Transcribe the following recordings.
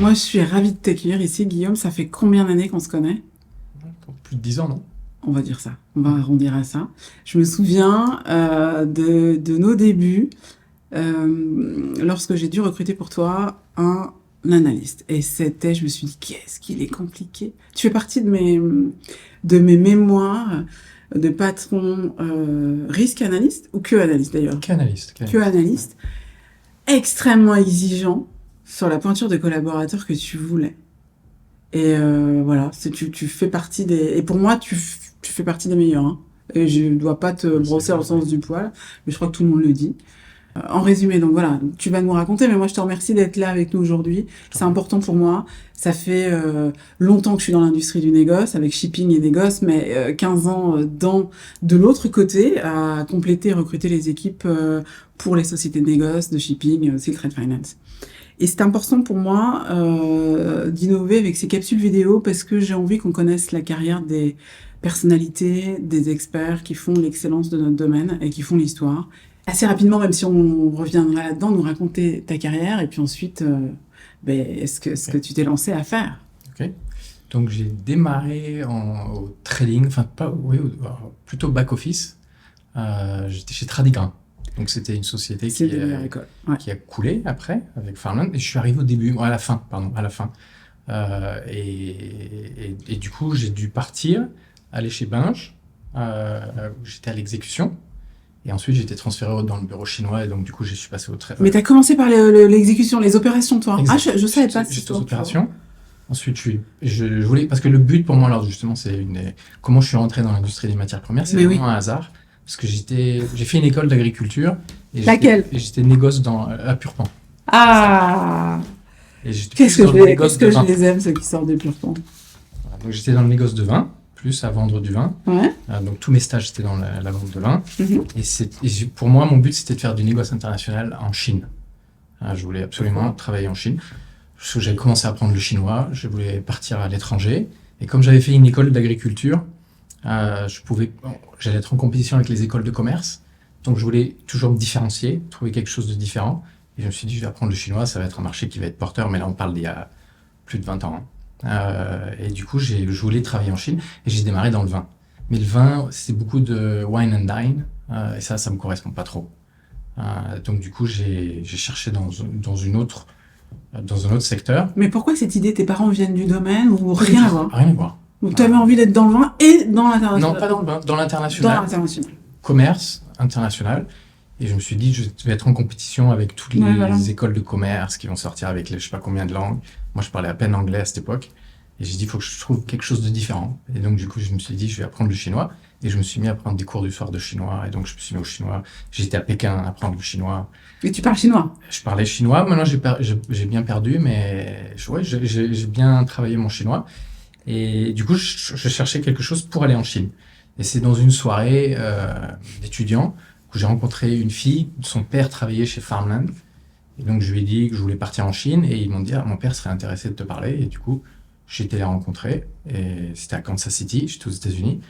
Moi, je suis ravie de t'accueillir ici, Guillaume. Ça fait combien d'années qu'on se connaît? Plus de 10 ans, non? On va dire ça. On va arrondir à ça. Je me souviens de nos débuts lorsque j'ai dû recruter pour toi un analyste. Et je me suis dit, qu'est-ce qu'il est compliqué. Tu fais partie de mes mémoires de patron risque analyste ou que analyste d'ailleurs? Qu'analyste. Que analyste. Extrêmement exigeant sur la pointure de collaborateurs que tu voulais. Et voilà, tu fais partie des... Et pour moi, tu fais partie des meilleurs. Hein. Et je ne dois pas te brosser dans le sens du poil, mais je crois que tout le monde le dit. En résumé, donc voilà, tu vas nous raconter, mais moi je te remercie d'être là avec nous aujourd'hui. C'est important pour moi. Ça fait longtemps que je suis dans l'industrie du négoce, avec shipping et négoce, mais 15 ans de l'autre côté, à compléter et recruter les équipes pour les sociétés de négoce, de shipping, Silk Trade Finance. Et c'est important pour moi d'innover avec ces capsules vidéo parce que j'ai envie qu'on connaisse la carrière des personnalités, des experts qui font l'excellence de notre domaine et qui font l'histoire. Assez rapidement, même si on reviendra là-dedans, nous raconter ta carrière et puis ensuite, ce que tu t'es lancé à faire. Ok. Donc j'ai démarré au trading, plutôt back-office. J'étais chez Tradigrain. Donc c'était une société qui a coulé après avec Farmland. Et je suis arrivé à la fin. Et du coup, j'ai dû partir, aller chez Binge, où j'étais à l'exécution. Et ensuite, j'ai été transféré dans le bureau chinois. Et donc, du coup, je suis passé au trade. Mais tu as commencé par l'exécution, les opérations, toi. Exact. Ah, je savais pas. Juste aux opérations. Ensuite, je voulais... Parce que le but pour moi, alors justement, comment je suis rentré dans l'industrie des matières premières. C'est vraiment un hasard. Parce que j'ai fait une école d'agriculture. Laquelle? J'étais négoce à Purpan. Ah! Qu'est-ce que je les aime, ceux qui sortent de Purpan. Voilà, donc, j'étais dans le négoce de vin, plus à vendre du vin. Ouais. Donc, tous mes stages, c'était dans la vente de vin. Mm-hmm. Et pour moi, mon but, c'était de faire du négoce international en Chine. Je voulais absolument travailler en Chine. J'avais commencé à apprendre le chinois. Je voulais partir à l'étranger. Et comme j'avais fait une école d'agriculture, j'allais être en compétition avec les écoles de commerce, donc je voulais toujours me différencier, trouver quelque chose de différent, et je me suis dit, je vais apprendre le chinois, ça va être un marché qui va être porteur, mais là on parle d'il y a plus de 20 ans. Et du coup, je voulais travailler en Chine, et j'ai démarré dans le vin. Mais le vin, c'est beaucoup de wine and dine, et ça me correspond pas trop. Donc du coup, j'ai cherché dans un autre secteur. Mais pourquoi cette idée? Tes parents viennent du domaine ou rien à voir? Rien à voir. Donc tu avais envie d'être dans le vin et dans l'international? Non, pas dans le vin, dans l'international. Dans l'international. Commerce international. Et je me suis dit, je vais être en compétition avec toutes les écoles de commerce qui vont sortir avec je sais pas combien de langues. Moi, je parlais à peine anglais à cette époque. Et j'ai dit, il faut que je trouve quelque chose de différent. Et donc, du coup, je me suis dit, je vais apprendre le chinois. Et je me suis mis à prendre des cours du soir de chinois. Et donc, je me suis mis au chinois. J'étais à Pékin à apprendre le chinois. Et tu parles chinois? Je parlais chinois. Maintenant, j'ai bien perdu, mais j'ai bien travaillé mon chinois. Et du coup, je cherchais quelque chose pour aller en Chine. Et c'est dans une soirée d'étudiants où j'ai rencontré une fille, son père travaillait chez Farmland. Et donc, je lui ai dit que je voulais partir en Chine. Et ils m'ont dit, mon père serait intéressé de te parler. Et du coup, j'ai été les rencontrer. Et c'était à Kansas City, j'étais aux États-Unis.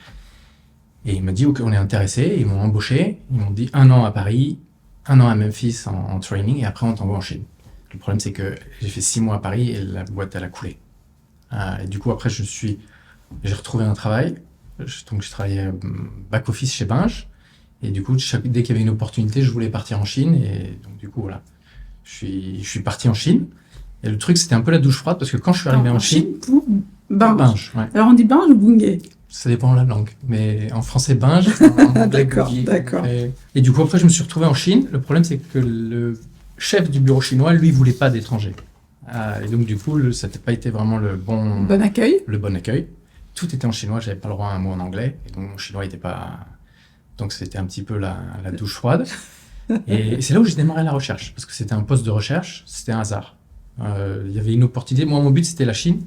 Et il m'a dit, OK, on est intéressé. Ils m'ont embauché. Ils m'ont dit 1 an à Paris, 1 an à Memphis en training. Et après, on t'envoie en Chine. Le problème, c'est que j'ai fait 6 mois à Paris et la boîte, elle a coulé. Et du coup, après, j'ai retrouvé un travail. Donc, j'ai travaillé back-office chez Binge. Et du coup, dès qu'il y avait une opportunité, je voulais partir en Chine. Et donc, du coup, voilà. Je suis parti en Chine. Et le truc, c'était un peu la douche froide parce que quand je suis arrivé en Chine... Binge. Ouais. Alors, on dit Binge ou Bungay? Ça dépend de la langue. Mais en français, Binge. En anglais, Bungay. D'accord. Et du coup, après, je me suis retrouvé en Chine. Le problème, c'est que le chef du bureau chinois, lui, voulait pas d'étrangers. Et donc, du coup, ça n'a pas été vraiment le bon accueil. Le bon accueil. Tout était en chinois, j'avais pas le droit à un mot en anglais. Et donc, mon chinois n'était pas... Donc, c'était un petit peu la douche froide. Et c'est là où j'ai démarré la recherche. Parce que c'était un poste de recherche, c'était un hasard. Il y avait une opportunité. Moi, mon but, c'était la Chine.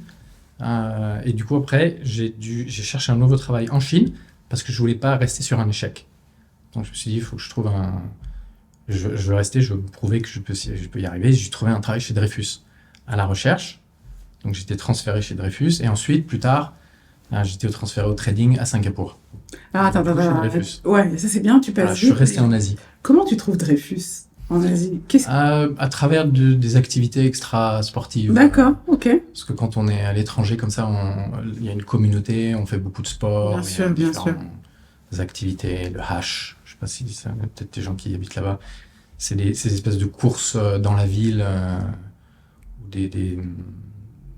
Et du coup, après, j'ai cherché un nouveau travail en Chine parce que je voulais pas rester sur un échec. Donc, je me suis dit, il faut que je trouve je veux rester, je veux prouver que je peux y arriver. J'ai trouvé un travail chez Dreyfus à la recherche. Donc, j'étais transféré chez Dreyfus. Et ensuite, plus tard, j'étais transféré au trading à Singapour. Ah, attends. Ouais, ça c'est bien, tu passes je suis resté en Asie. Comment tu trouves Dreyfus? en Asie? À travers des activités extra-sportives. D'accord, ok. Parce que quand on est à l'étranger comme ça, il y a une communauté, on fait beaucoup de sport, Bien il y a sûr, bien différentes sûr. activités, le hash, je sais pas si ça, il y a peut-être des gens qui habitent là-bas. C'est ces espèces de courses dans la ville, où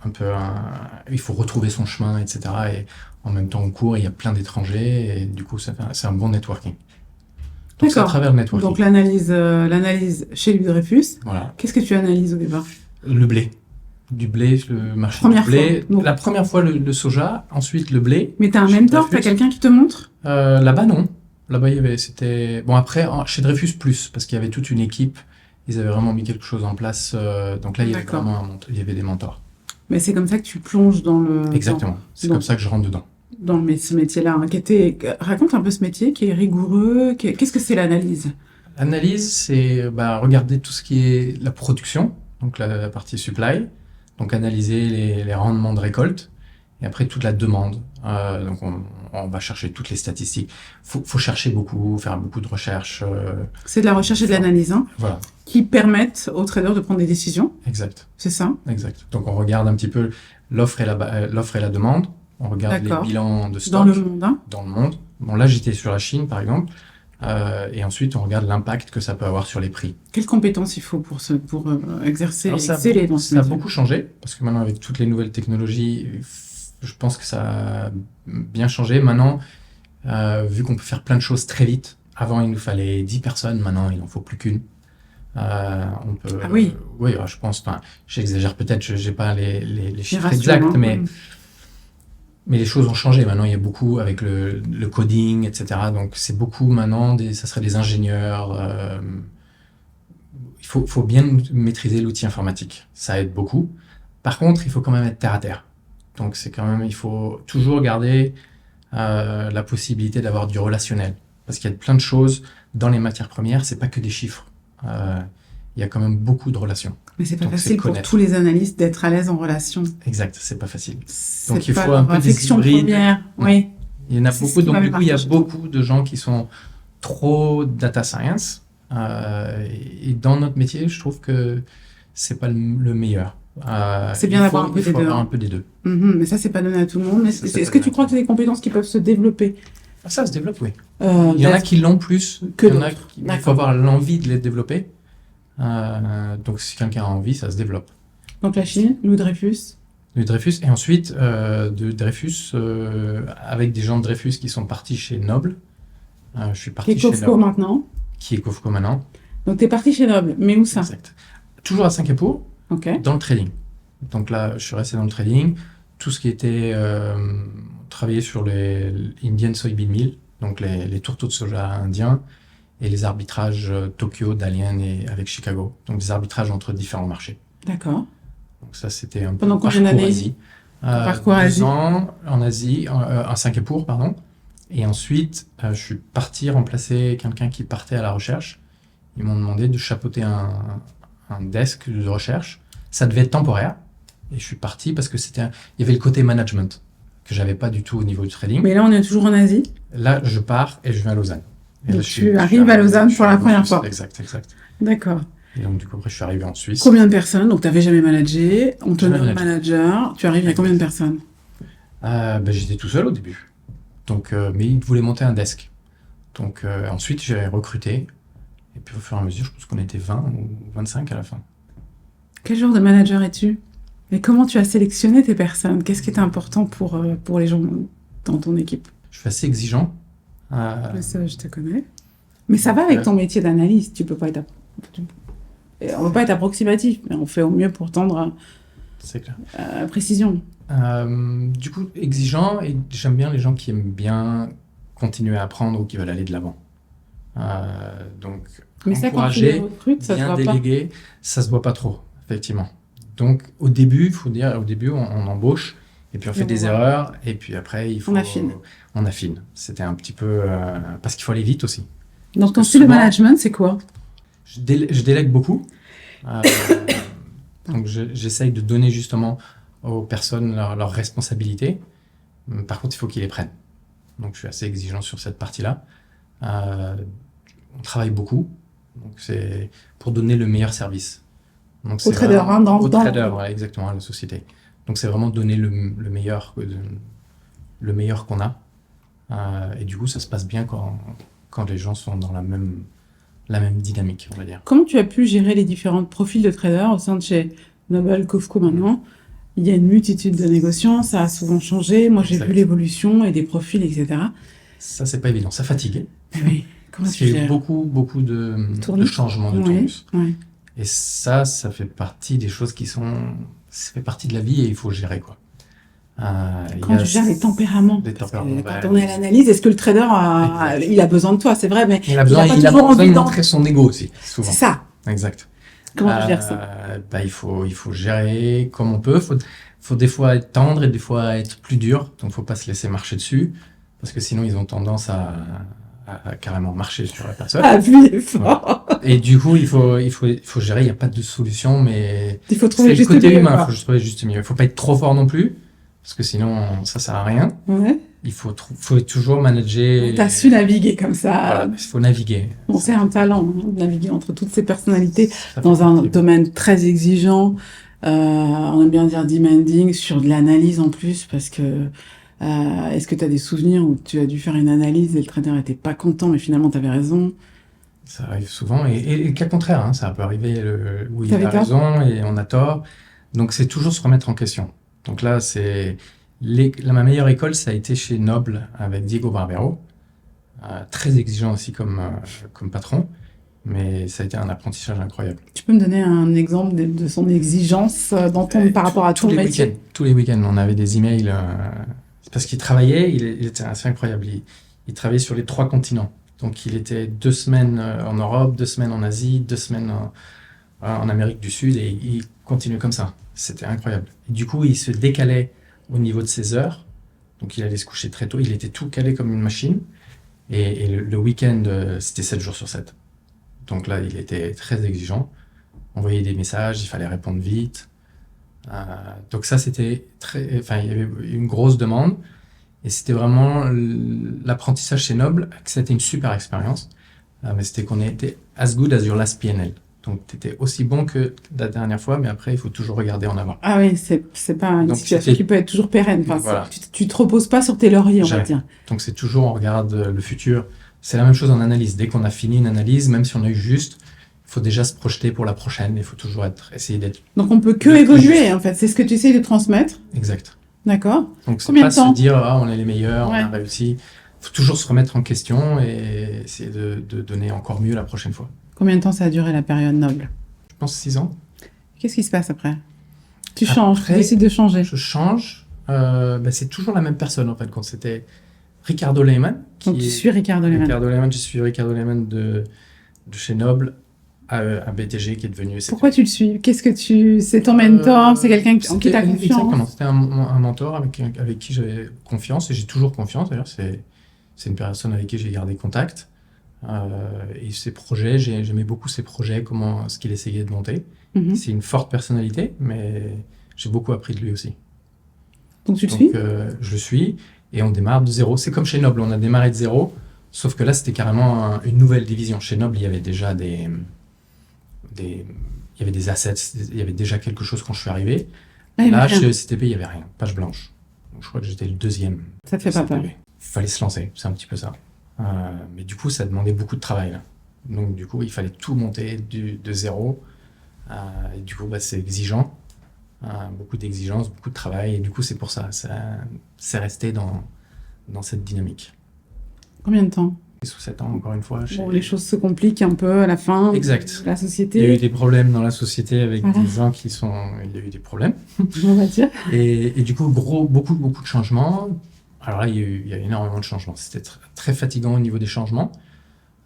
un peu, il faut retrouver son chemin, etc. Et en même temps, on court, il y a plein d'étrangers, et du coup, c'est un bon networking. Donc c'est à D'accord. travers le Donc networking. l'analyse chez Louis Dreyfus. Voilà. Qu'est-ce que tu analyses au départ? Le blé. Du blé, le marché Première du blé. fois. Donc, La première fois, le soja, ensuite le blé. mais t'as un Chez mentor, t'as Dreyfus. quelqu'un qui te montre? Là-bas, non. Là-bas, c'était... Bon, après, chez Dreyfus, plus, parce qu'il y avait toute une équipe. Ils avaient vraiment mis quelque chose en place. Donc là, il y avait D'accord. vraiment il y avait des mentors. Mais c'est comme ça que tu plonges Exactement. C'est dans- comme ça que je rentre dedans. ce métier-là, hein, raconte un peu ce métier qui est rigoureux. Qu'est-ce que c'est l'analyse? L'analyse, c'est regarder tout ce qui est la production, donc la partie supply, donc analyser les rendements de récolte, et après toute la demande. Donc on va chercher toutes les statistiques. Faut chercher beaucoup, faire beaucoup de recherches. C'est de la recherche et de l'analyse, hein, Voilà, qui permettent aux traders de prendre des décisions. exact, C'est ça? exact. Donc on regarde un petit peu l'offre et la demande. On regarde les D'accord. bilans de stock Dans le monde, hein. dans le monde. Bon, là, j'étais sur la Chine, par exemple. Et ensuite, on regarde l'impact que ça peut avoir sur les prix. Quelles compétences il faut pour exercer et Alors, exceller dans ce ça a métier? beaucoup changé, parce que maintenant, avec toutes les nouvelles technologies, je pense que ça a bien changé. Maintenant, vu qu'on peut faire plein de choses très vite, avant, il nous fallait 10 personnes, maintenant, il n'en faut plus qu'une. On peut, Ah oui. Oui, je pense, enfin, j'exagère peut-être, je n'ai pas les chiffres ratios, exacts, hein. mais les choses ont changé. Maintenant, il y a beaucoup avec le coding, etc. Donc, c'est beaucoup maintenant, ça serait des ingénieurs. Il faut bien maîtriser l'outil informatique. Ça aide beaucoup. Par contre, il faut quand même être terre à terre. Donc, il faut toujours garder la possibilité d'avoir du relationnel. Parce qu'il y a plein de choses dans les matières premières, c'est pas que des chiffres. Il y a quand même beaucoup de relations. Mais c'est pas Donc, facile pour connaître. tous les analystes d'être à l'aise en relation. Exact, c'est pas facile. C'est Donc, il pas faut un leur peu des affection hybrides. première. Non. Oui. Il y en a C'est ce beaucoup, qui donc m'avait du coup, il y a marqué chez beaucoup de gens qui sont trop data science. Et dans notre métier, je trouve que c'est pas le meilleur. C'est bien d'avoir un peu il faut des deux, avoir hein. un peu des deux. Mais ça, c'est pas donné à tout le monde. Mais Ça, c'est est-ce pas que donné tu à crois tout que c'est des compétences qui peuvent se développer? Ça se développe, oui. Il y en a d'être- qui l'ont plus que il y en a d'autres. il D'accord. faut avoir l'envie de les développer. Donc, si quelqu'un a envie, ça se développe. Donc la Chine, Louis Dreyfus. De Dreyfus, et ensuite de Dreyfus, avec des gens de Dreyfus qui sont partis chez Noble. Je suis Qui parti est chez Cofco Noble, maintenant. qui est Cofco maintenant. Donc t'es parti chez Noble. Mais où ça? Exact. Toujours à Singapour, Ok. dans le trading. Donc là, je suis resté dans le trading. Tout ce qui était travailler sur les Indian Soybean Meal, donc les tourteaux de soja indiens, et les arbitrages Tokyo, Dalian et avec Chicago. Donc des arbitrages entre différents marchés. D'accord. Donc ça, c'était un peu Pendant le combien parcours d'années? Asie. Parcours 2 Asie. ans en Asie, à Singapour, pardon. Et ensuite, je suis parti remplacer quelqu'un qui partait à la recherche. Ils m'ont demandé de chapeauter un desk de recherche. Ça devait être temporaire. Et je suis parti parce que il y avait le côté management que j'avais pas du tout au niveau du trading. Mais là, on est toujours en Asie. Là, je pars et je vais à Lausanne. Et Donc là, tu arrives à Lausanne pour la première fois. Exact. D'accord. Et donc, du coup, après, je suis arrivé en Suisse. Combien de personnes? Donc t'avais jamais managé. On te Jamais nomme managé. manager. Tu arrives à combien de personnes? J'étais tout seul au début. Donc, mais ils voulaient monter un desk. Donc, ensuite, j'ai recruté. Et puis, au fur et à mesure, je pense qu'on était 20 ou 25 à la fin. Quel genre de manager es-tu? Et comment tu as sélectionné tes personnes? Qu'est-ce qui est important pour les gens dans ton équipe? Je suis assez exigeant. Mais ça, je te connais. Mais ça va avec ton métier d'analyste. Tu peux pas être... On peut pas être approximatif, mais on fait au mieux pour tendre C'est clair. à précision. Du coup, exigeant, et j'aime bien les gens qui aiment bien continuer à apprendre ou qui veulent aller de l'avant. Donc, Mais ça, quand tu les encourager, recrutes, ça se bien voit pas. déléguer, ça se voit pas trop, effectivement. Donc, au début, il faut dire, on embauche, et puis on fait Et on des voit. erreurs, et puis après, il faut... On affine. On affine. C'était un petit peu... parce qu'il faut aller vite aussi. Donc ton Parce que style de souvent- management, c'est quoi? Je délègue beaucoup. Donc, j'essaye de donner justement aux personnes leurs responsabilités. Par contre, il faut qu'ils les prennent. Donc, je suis assez exigeant sur cette partie-là. On travaille beaucoup. Donc, pour donner le meilleur service. Donc, Au trader, hein, au trader, voilà, exactement, à la société. Donc, c'est vraiment donner le meilleur qu'on a. Et du coup, ça se passe bien quand les gens sont dans la même dynamique, on va dire. Comment tu as pu gérer les différents profils de traders au sein de chez Noble, Kofco maintenant? Il y a une multitude de négociants, ça a souvent changé. Moi, j'ai vu l'évolution et des profils, etc. Ça, c'est pas évident. Ça fatigue. Oui. Comment Parce qu'il y a eu beaucoup de changements de tournus. Oui. Et ça fait partie des choses ça fait partie de la vie et il faut gérer, quoi. Quand tu gères les tempéraments, quand on est à l'analyse, est-ce que le trader il a besoin de toi, c'est vrai, mais il a besoin de montrer son ego aussi, souvent. C'est ça. Exact. Comment tu gères ça? Il faut gérer comme on peut. Faut des fois être tendre et des fois être plus dur. Donc, faut pas se laisser marcher dessus parce que sinon, ils ont tendance à carrément marcher sur la personne. Appuyer fort. Voilà. Et du coup, il faut gérer. Il n'y a pas de solution, mais il faut trouver le côté humain. Il faut trouver juste milieu. Il faut pas être trop fort non plus. Parce que sinon, ça sert à rien. Ouais. Il faut toujours manager. T'as su naviguer comme ça. Voilà, il faut naviguer. Bon, c'est un talent, de naviguer entre toutes ces personnalités dans un domaine très exigeant. On aime bien dire demanding, sur de l'analyse en plus, parce que est-ce que tu as des souvenirs où tu as dû faire une analyse et le trader n'était pas content, mais finalement tu avais raison? Ça arrive souvent. Et le cas contraire, hein, ça peut arriver où il a raison et on a tort. Donc c'est toujours se remettre en question. Donc là, ma meilleure école, ça a été chez Noble avec Diego Barbero. Très exigeant aussi comme patron, mais ça a été un apprentissage incroyable. Tu peux me donner un exemple de son exigence par rapport à ton métier? Tous les week-ends, on avait des emails. Parce qu'il travaillait, il était assez incroyable. Il travaillait sur les 3 continents. Donc il était 2 semaines en Europe, 2 semaines en Asie, 2 semaines en Amérique du Sud, et il continuait comme ça. C'était incroyable. Et du coup, il se décalait au niveau de ses heures. Donc, il allait se coucher très tôt. Il était tout calé comme une machine. Et le week-end, c'était 7 jours sur 7. Donc là, il était très exigeant. On envoyait des messages, il fallait répondre vite. Donc ça, c'était il y avait une grosse demande. Et c'était vraiment l'apprentissage chez Noble. C'était une super expérience. Mais c'était qu'on était as good as your last PNL. Donc, tu étais aussi bon que la dernière fois, mais après, il faut toujours regarder en avant. Ah oui, c'est pas une situation qui peut être toujours pérenne. Enfin, voilà. Tu te reposes pas sur tes lauriers, on va dire. Donc, c'est toujours, on regarde le futur. C'est la même chose en analyse. Dès qu'on a fini une analyse, même si on a eu juste, il faut déjà se projeter pour la prochaine. Il faut toujours essayer d'être... Donc, on peut que évoluer, en fait. C'est ce que tu essayes de transmettre. Exact. D'accord. Donc, c'est pas se dire, on est les meilleurs, on a réussi. Il faut toujours se remettre en question et essayer de donner encore mieux la prochaine fois. Combien de temps ça a duré la période Noble? Je pense 6 ans. Qu'est-ce qui se passe après? Tu changes, tu décides de changer. Je change. C'est toujours la même personne en fait. Quand c'était Ricardo Lehmann. Donc tu suis Ricardo Lehmann. Je suis Ricardo Lehmann de chez Noble à BTG qui est devenu... Pourquoi tu le suis? C'est ton mentor? C'est quelqu'un en qui tu as confiance? Exactement. C'était un mentor avec qui j'avais confiance et j'ai toujours confiance. D'ailleurs, c'est une personne avec qui j'ai gardé contact. Et ses projets, j'aimais beaucoup ses projets, ce qu'il essayait de monter. C'est une forte personnalité, mais j'ai beaucoup appris de lui aussi. Donc tu le suis? Je le suis, et on démarre de zéro. C'est comme chez Noble, on a démarré de zéro, sauf que là, c'était carrément une nouvelle division. Chez Noble, il y avait déjà il y avait des assets, il y avait déjà quelque chose quand je suis arrivé. Là, chez CTP, il n'y avait rien, page blanche. Donc, je crois que j'étais le 2e. Ça te fait pas peur? Il fallait se lancer, c'est un petit peu ça. Mais du coup, ça demandait beaucoup de travail. Là. Donc, du coup, il fallait tout monter de zéro. Et du coup, c'est exigeant. Beaucoup d'exigences, beaucoup de travail. Et du coup, c'est pour ça. C'est resté dans cette dynamique. Combien de temps? Sous 7 ans, encore une fois. Les choses se compliquent un peu à la fin. Exact. De la société. Il y a eu des problèmes dans la société avec des gens qui sont... Il y a eu des problèmes. On va dire. Et du coup, beaucoup de changements. Alors là, il y a énormément de changements. C'était très fatigant au niveau des changements.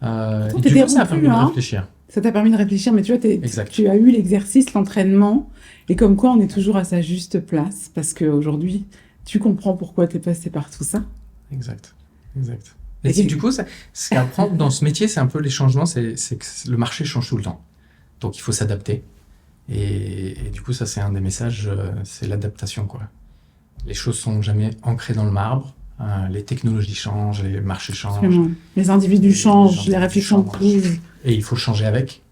Et du coup, ça a permis de réfléchir. Ça t'a permis de réfléchir, mais tu vois, tu as eu l'exercice, l'entraînement, et comme quoi on est toujours à sa juste place, parce qu'aujourd'hui, tu comprends pourquoi tu es passé par tout ça. Exact. Et du coup, ce qu'à apprendre dans ce métier, c'est un peu les changements, c'est que le marché change tout le temps. Donc, il faut s'adapter. Et du coup, ça, c'est un des messages, c'est l'adaptation, quoi. Les choses sont jamais ancrées dans le marbre. Les technologies changent, les marchés changent. Absolument. Les individus changent, les réflexions bougent. Et il faut changer avec.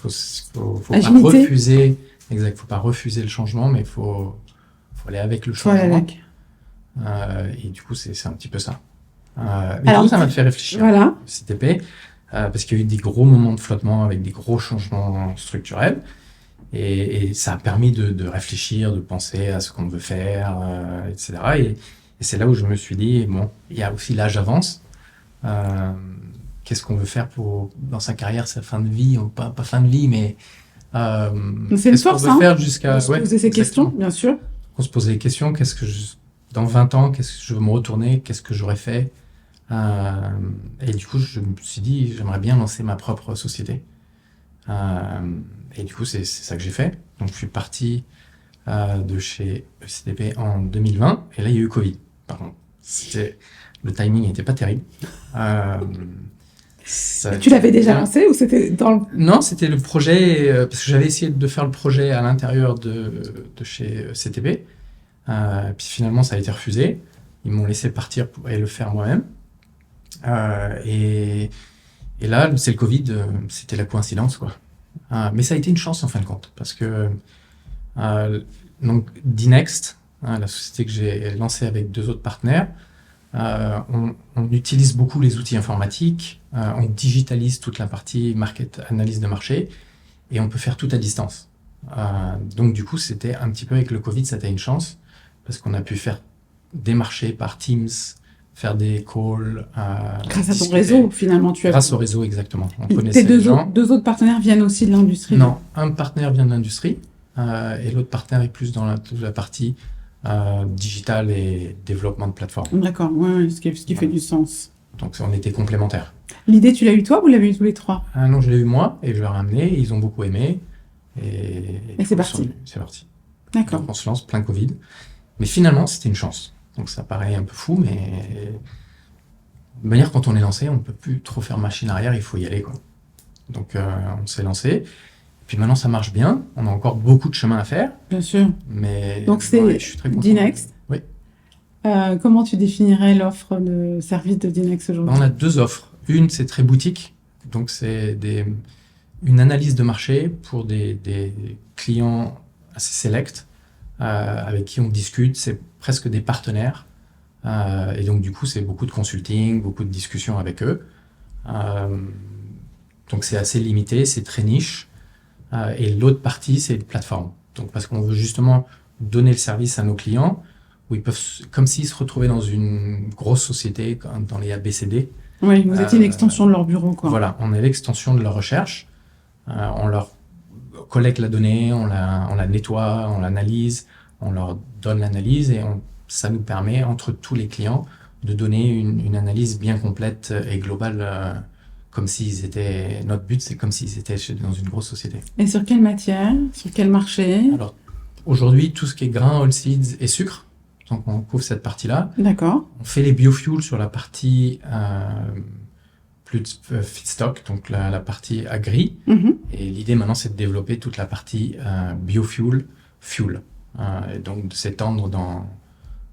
Faut pas Agilité. refuser, exact, faut pas refuser le changement, mais faut aller avec le Faut aller changement. avec. Et du coup, c'est un petit peu ça. Mais du Alors, coup, ça m'a fait réfléchir, voilà. CTP, parce qu'il y a eu des gros moments de flottement avec des gros changements structurels. Et ça a permis de réfléchir, de penser à ce qu'on veut faire, etc. Et c'est là où je me suis dit, bon, il y a aussi l'âge avance. Qu'est-ce qu'on veut faire dans sa carrière, sa fin de vie, ou pas fin de vie, mais C'est une qu'est-ce qu'on force, veut hein, faire jusqu'à... de se poser ces questions, exactement. bien sûr. On se posait des questions, dans 20 ans, qu'est-ce que je veux me retourner, qu'est-ce que j'aurais fait. Et du coup, je me suis dit, j'aimerais bien lancer ma propre société. Et du coup, c'est ça que j'ai fait. Donc, je suis parti de chez ECTP en 2020. Et là, il y a eu Covid. Par contre, le timing n'était pas terrible. Tu l'avais déjà lancé ou c'était dans le... Non, c'était le projet, parce que j'avais essayé de faire le projet à l'intérieur de chez CTP. Puis finalement, ça a été refusé. Ils m'ont laissé partir et le faire moi-même. Et là, c'est le Covid, c'était la coïncidence, quoi. Mais ça a été une chance en fin de compte, parce que donc Dinext, la société que j'ai lancée avec 2 autres partenaires, on utilise beaucoup les outils informatiques, on digitalise toute la partie analyse de marché, et on peut faire tout à distance. Donc du coup, c'était un petit peu avec le Covid, ça a été une chance, parce qu'on a pu faire des marchés par Teams, faire des calls. Grâce à ton discuter. réseau, finalement, tu as... Grâce au réseau, exactement. On Tes connaissait les gens. deux autres partenaires viennent aussi de l'industrie. Non, un partenaire vient de l'industrie et l'autre partenaire est plus dans la partie digital et développement de plateforme. D'accord, ouais, ce qui fait du sens. Donc on était complémentaires. L'idée, tu l'as eu toi ou vous l'avez eu tous les trois? Non, je l'ai eu moi et je l'ai ramené. Ils ont beaucoup aimé. Et c'est parti. C'est parti. D'accord. Donc on se lance plein Covid. Mais finalement, c'était une chance. Donc ça paraît un peu fou, mais de manière, quand on est lancé, on ne peut plus trop faire machine arrière, il faut y aller, quoi. Donc on s'est lancé. Puis maintenant, ça marche bien. On a encore beaucoup de chemin à faire. Bien sûr. Mais donc c'est ouais, je suis très content. Dinext. Oui. Comment tu définirais l'offre de service de Dinext aujourd'hui? On a 2 offres. Une, c'est très boutique. Donc c'est une analyse de marché pour des clients assez sélects avec qui on discute. C'est presque des partenaires. Et donc du coup, c'est beaucoup de consulting, beaucoup de discussions avec eux. Donc c'est assez limité, c'est très niche. Et l'autre partie, c'est une plateforme. Donc parce qu'on veut justement donner le service à nos clients, où ils peuvent, comme s'ils se retrouvaient dans une grosse société, comme dans les ABCD. Oui, vous étiez une extension de leur bureau, quoi. Voilà, on est l'extension de leur recherche. On leur collecte la donnée, on la nettoie, on l'analyse, on leur donne l'analyse et ça nous permet, entre tous les clients, de donner une analyse bien complète et globale, comme s'ils étaient... Notre but, c'est comme s'ils étaient dans une grosse société. Et sur quelle matière? Sur quel marché? Alors, aujourd'hui, tout ce qui est grains, oilseeds et sucre, donc on couvre cette partie-là. D'accord. On fait les biofuels sur la partie plus feedstock, donc la partie agri. Mhm. Et l'idée maintenant, c'est de développer toute la partie biofuel, fuel. Et donc de s'étendre dans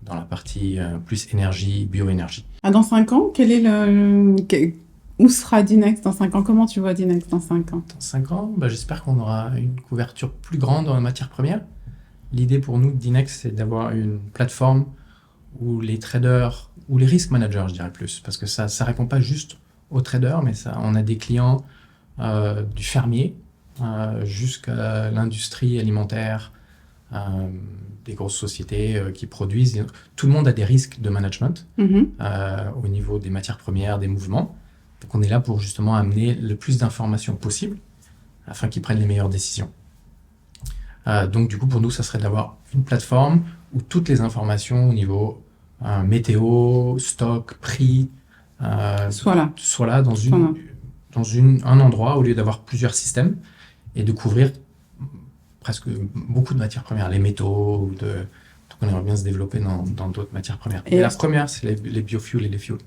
la partie plus énergie, bioénergie. Dans 5 ans, où sera Dinext dans 5 ans? Comment tu vois Dinext dans 5 ans? Dans 5 ans, j'espère qu'on aura une couverture plus grande dans la matière première. L'idée pour nous, Dinext, c'est d'avoir une plateforme où les traders, ou les risk managers, je dirais plus, parce que ça ne répond pas juste aux traders, mais on a des clients du fermier jusqu'à l'industrie alimentaire, des grosses sociétés qui produisent. Tout le monde a des risques de management au niveau des matières premières, des mouvements. Donc on est là pour justement amener le plus d'informations possible afin qu'ils prennent les meilleures décisions. Donc du coup, pour nous, ça serait d'avoir une plateforme où toutes les informations au niveau météo, stock, prix, soit là dans un endroit au lieu d'avoir plusieurs systèmes et de couvrir presque beaucoup de matières premières, les métaux, donc on aimerait bien se développer dans d'autres matières premières. Et la première, c'est les biofuels et les fuels.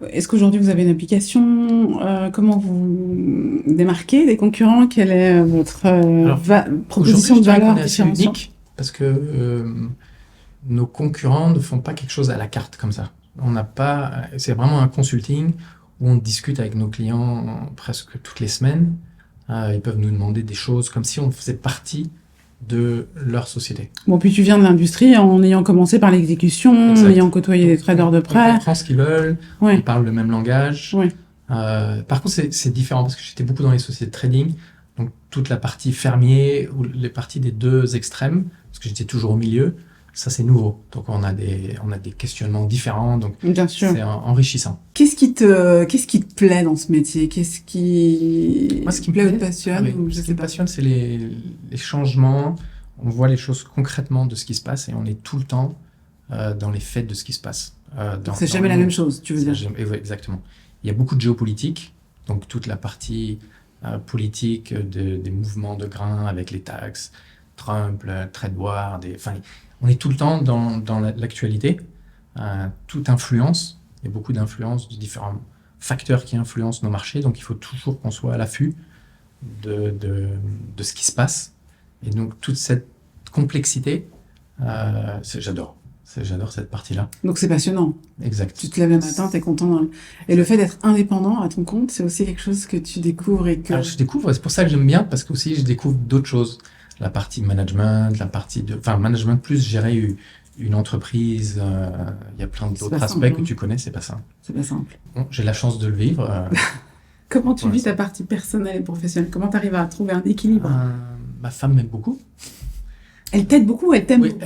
Est-ce qu'aujourd'hui vous avez une application? Comment vous démarquez des concurrents? Quelle est votre proposition de valeur différenciante? Unique parce que nos concurrents ne font pas quelque chose à la carte comme ça. C'est vraiment un consulting où on discute avec nos clients presque toutes les semaines. Ils peuvent nous demander des choses comme si on faisait partie de leur société. Bon, puis tu viens de l'industrie en ayant commencé par l'exécution, en ayant côtoyé des traders de On près. comprend ce qu'ils veulent, Ouais. on parle le même langage. Ouais. Par contre, c'est différent parce que j'étais beaucoup dans les sociétés de trading, donc toute la partie fermier ou les parties des deux extrêmes, parce que j'étais toujours au milieu, ça c'est nouveau. Donc on a des questionnements différents, donc Bien sûr. c'est enrichissant. Qu'est-ce qui te plaît dans ce métier? Qu'est-ce qui Moi, ce qui me plaît ou plaît, te passionne? Ou je ce qui sais me pas. passionne, c'est les changements. On voit les choses concrètement de ce qui se passe et on est tout le temps dans les faits de ce qui se passe. Donc c'est jamais la même chose, tu veux dire. Ouais, exactement. Il y a beaucoup de géopolitique, donc toute la partie politique des mouvements de grains avec les taxes, Trump, le trade war, enfin, on est tout le temps dans l'actualité. Toute influence, il y a beaucoup d'influences de différents facteurs qui influencent nos marchés, donc il faut toujours qu'on soit à l'affût de ce qui se passe. Et donc toute cette complexité, j'adore. J'adore cette partie-là. Donc c'est passionnant. Exact. Tu te lèves le matin, t'es content. Et le fait d'être indépendant à ton compte, c'est aussi quelque chose que tu découvres et que... Alors je découvre, c'est pour ça que j'aime bien, parce qu'aussi je découvre d'autres choses. La partie management, la partie de... Enfin, management plus gérer une entreprise, il y a plein d'autres aspects que tu connais, c'est pas simple. C'est pas simple. Bon, j'ai la chance de le vivre. Comment tu vis ta partie personnelle et professionnelle? Comment tu arrives à trouver un équilibre? Ma femme m'aime beaucoup. Elle t'aide beaucoup ou elle t'aime beaucoup?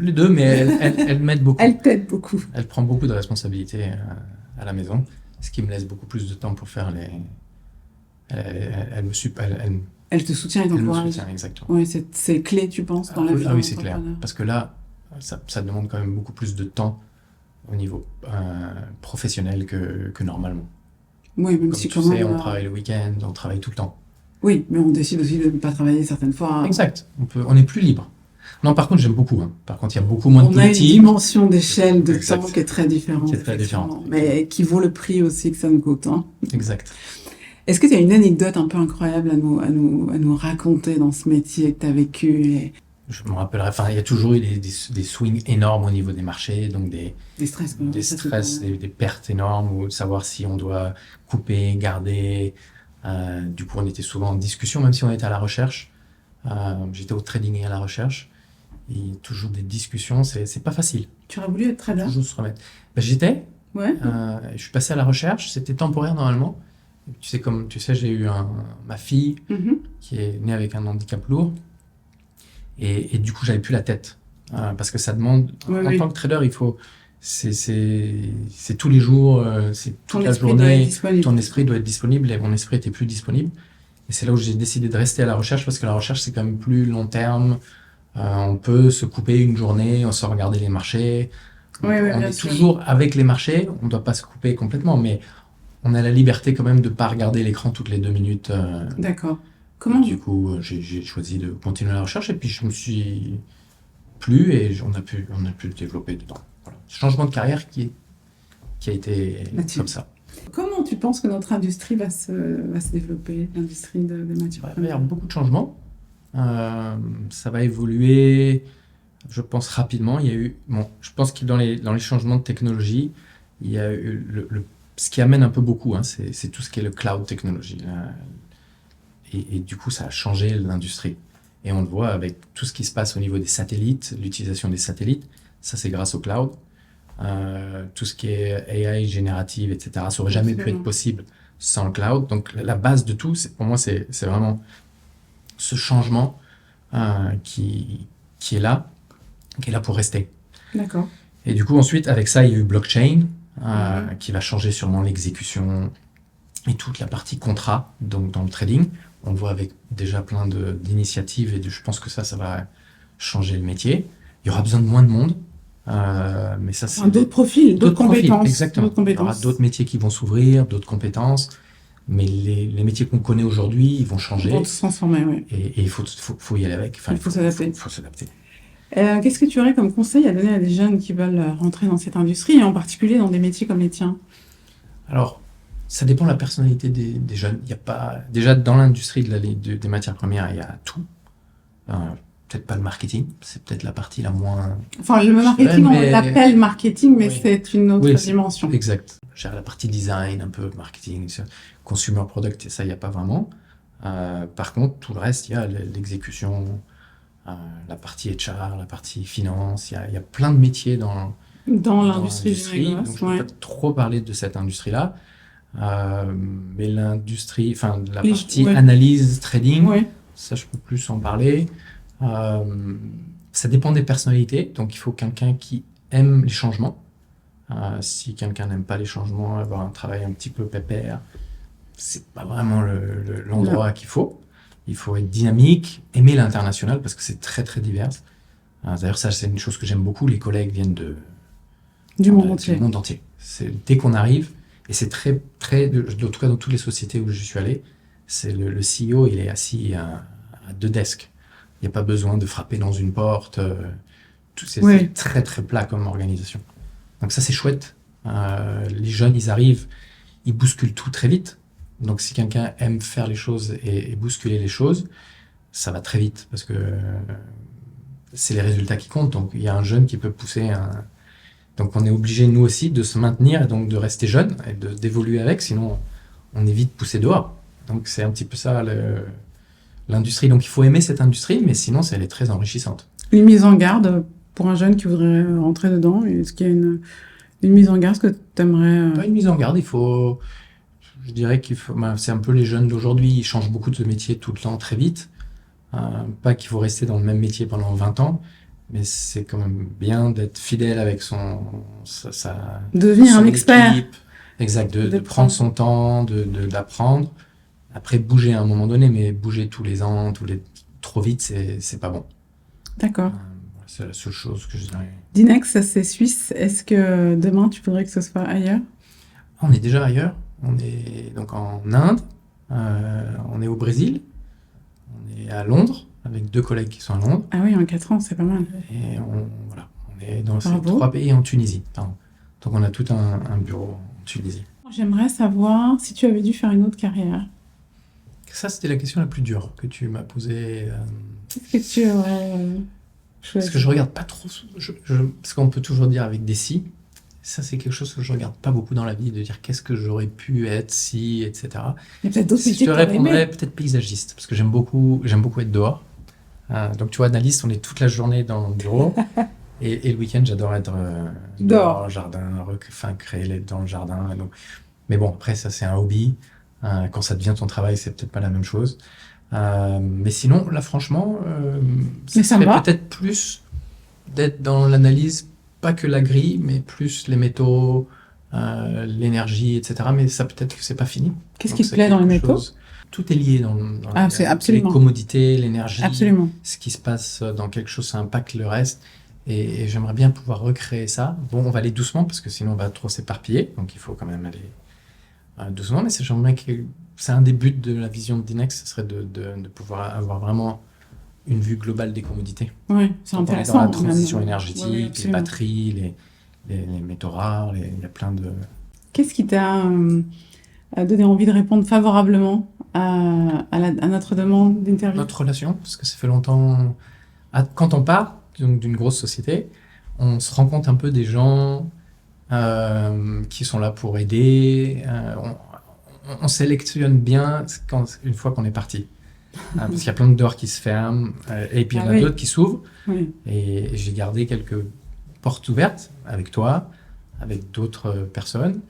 Les deux, mais elle m'aide beaucoup. Elle t'aide beaucoup. Elle prend beaucoup de responsabilités à la maison, ce qui me laisse beaucoup plus de temps pour faire les... Elle te soutient et t'encourage. Elle me soutient, exactement. Oui, c'est clé, tu penses, dans la vie? Ah oui, c'est clair. Parce que là, ça demande quand même beaucoup plus de temps au niveau professionnel que normalement. Oui, même Comme si tu sais, on travaille le week-end, on travaille tout le temps. Oui, mais on décide aussi de ne pas travailler certaines fois. Exact. On est plus libre. Non, par contre, j'aime beaucoup. Par contre, il y a beaucoup moins de politique. On a une dimension d'échelle de temps qui est très différente. Qui est très différente. Mais qui vaut le prix aussi que ça nous coûte. Hein. Exact. Est-ce que tu as une anecdote un peu incroyable à nous raconter dans ce métier que tu as vécu Je me rappellerai, enfin, il y a toujours eu des swings énormes au niveau des marchés, donc des stress, des pertes énormes, ou de savoir si on doit couper, garder. Du coup, on était souvent en discussion, même si on était à la recherche. J'étais au trading et à la recherche. Et toujours des discussions, c'est pas facile. Tu aurais voulu être trader? Toujours se remettre. J'étais. Ouais. Je suis passé à la recherche. C'était temporaire normalement. Tu sais, j'ai eu ma fille qui est née avec un handicap lourd. Et du coup, j'avais plus la tête. Parce que ça demande, en tant que trader, il faut, c'est tous les jours, c'est toute la journée, ton esprit doit être disponible et mon esprit était plus disponible. Et c'est là où j'ai décidé de rester à la recherche parce que la recherche, c'est quand même plus long terme. On peut se couper une journée, on se regarder les marchés. On est toujours avec les marchés, on ne doit pas se couper complètement, mais on a la liberté quand même de ne pas regarder l'écran toutes les 2 minutes. D'accord. Du coup, j'ai choisi de continuer la recherche et puis je me suis plu et on a pu le développer dedans. Voilà. Changement de carrière qui a été comme ça. Comment tu penses que notre industrie va se développer, l'industrie des matières premières? Il va y avoir beaucoup de changements. Ça va évoluer, je pense, rapidement. Je pense que dans les changements de technologie, il y a eu ce qui amène un peu beaucoup, c'est tout ce qui est le cloud technology. Et du coup, ça a changé l'industrie. Et on le voit avec tout ce qui se passe au niveau des satellites, l'utilisation des satellites. Ça, c'est grâce au cloud. Tout ce qui est AI générative, etc., ça n'aurait jamais pu être possible sans le cloud. Donc, la base de tout, pour moi, c'est vraiment ce changement qui est là pour rester. D'accord. Et du coup, ensuite, avec ça, il y a eu blockchain, qui va changer sûrement l'exécution et toute la partie contrat, donc dans le trading. On le voit avec déjà plein d'initiatives et je pense que ça va changer le métier. Il y aura besoin de moins de monde, mais ça c'est... D'autres profils, d'autres compétences. Exactement. Il y aura d'autres métiers qui vont s'ouvrir, d'autres compétences, mais les métiers qu'on connaît aujourd'hui, ils vont changer. Ils vont se transformer, oui. Et il faut y aller avec. Il faut s'adapter. Il faut s'adapter. Qu'est-ce que tu aurais comme conseil à donner à des jeunes qui veulent rentrer dans cette industrie, et en particulier dans des métiers comme les tiens? Alors, ça dépend de la personnalité des jeunes. Il y a pas... Déjà, dans l'industrie des matières premières, il y a tout. Peut-être pas le marketing, c'est peut-être la partie la moins... Enfin, le marketing, on l'appelle marketing, mais c'est une autre dimension. Exact. La partie design, un peu marketing, consumer product, et ça, il n'y a pas vraiment. Par contre, tout le reste, il y a l'exécution, la partie HR, la partie finance. Il y a plein de métiers Dans dans l'industrie du l'industrie. Donc, négoce, je ne ouais. peux pas trop parler de cette industrie-là. Mais l'industrie, enfin, la Les- partie ouais. analyse, trading, Ouais. ça, je peux plus en parler. Ça dépend des personnalités. Donc, il faut quelqu'un qui aime les changements. Si quelqu'un n'aime pas les changements, avoir un travail un petit peu pépère, c'est pas vraiment l'endroit qu'il faut. Il faut être dynamique, aimer l'international parce que c'est très très divers. D'ailleurs, ça, c'est une chose que j'aime beaucoup. Les collègues viennent Du monde du entier. monde entier. Dès qu'on arrive, et c'est très, très, en tout cas dans toutes les sociétés où je suis allé, c'est le CEO, il est assis à 2 desks. Il n'y a pas besoin de frapper dans une porte. C'est Ouais. très très plat comme organisation. Donc ça, c'est chouette. Les jeunes, ils arrivent, ils bousculent tout très vite. Donc si quelqu'un aime faire les choses et bousculer les choses, ça va très vite parce que c'est les résultats qui comptent. Donc il y a un jeune qui peut pousser un... Donc on est obligé, nous aussi, de se maintenir et donc de rester jeune et d'évoluer avec, sinon on est vite poussé dehors. Donc c'est un petit peu ça l'industrie. Donc il faut aimer cette industrie, mais sinon elle est très enrichissante. Une mise en garde pour un jeune qui voudrait rentrer dedans. Est-ce qu'il y a une mise en garde que tu aimerais... Pas une mise en garde, je dirais c'est un peu les jeunes d'aujourd'hui, ils changent beaucoup de métier tout le temps très vite. Pas qu'il faut rester dans le même métier pendant 20 ans, mais c'est quand même bien d'être fidèle avec Devenir son un expert. équipe. Exact, de De prendre son temps, d'apprendre. Après, bouger à un moment donné, mais bouger tous les ans, trop vite, c'est pas bon. D'accord. C'est la seule chose que je dirais. Dinex, ça c'est suisse. Est-ce que demain tu voudrais que ce soit ailleurs? On est déjà ailleurs. On est donc en Inde, on est au Brésil, on est à Londres, avec 2 collègues qui sont à Londres. Ah oui, en 4 ans, c'est pas mal. Et on est dans ces Bravo. 3 pays en Tunisie. Pardon. Donc on a tout un bureau en Tunisie. J'aimerais savoir si tu avais dû faire une autre carrière. Ça, c'était la question la plus dure que tu m'as posée. Qu'est-ce que tu aurais Parce choisi? que je regarde pas trop. Parce qu'on peut toujours dire avec des si. Ça, c'est quelque chose que je regarde pas beaucoup dans la vie, de dire qu'est-ce que j'aurais pu être si, etc. Il y a peut-être d'autres Je métiers te que tu aurais aimé. répondrais peut-être paysagiste, parce que j'aime beaucoup être dehors. Donc tu vois, analyste, on est toute la journée dans le bureau. Et le week-end, j'adore être dehors, jardin, créer dans le jardin. Donc... Mais bon, après, ça, c'est un hobby. Quand ça devient ton travail, c'est peut-être pas la même chose. Mais sinon, là, franchement, Mais ça me serait va. peut-être plus d'être dans l'analyse, pas que l'agri, mais plus les métaux, l'énergie, etc. Mais ça, peut-être que c'est pas fini. Qu'est-ce Donc, qui te c'est plaît dans les quelque métaux? chose- Tout est lié dans Ah, c'est absolument. les commodités, l'énergie, Absolument. ce qui se passe dans quelque chose, ça impacte le reste. Et j'aimerais bien pouvoir recréer ça. Bon, on va aller doucement parce que sinon on va trop s'éparpiller. Donc il faut quand même aller doucement. Mais c'est un des buts de la vision de Dinex, ce serait de pouvoir avoir vraiment une vue globale des commodités. Oui, c'est Donc, on est intéressant. dans la transition même. énergétique, Oui, les absolument. batteries, les métaux rares, il y a plein de... Qu'est-ce qui t'a donné envie de répondre favorablement à notre demande d'interview? Notre relation, parce que ça fait longtemps... Quand on part donc, d'une grosse société, on se rend compte un peu des gens qui sont là pour aider. On sélectionne bien une fois qu'on est parti. Parce qu'il y a plein de doors qui se ferment, et puis il y en a oui. d'autres qui s'ouvrent. Oui. Et j'ai gardé quelques portes ouvertes avec toi, avec d'autres personnes.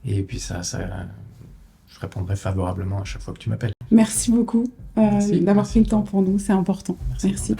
Et puis je répondrai favorablement à chaque fois que tu m'appelles. Merci beaucoup Merci. d'avoir Merci. pris le temps pour nous, c'est important. Merci. Merci.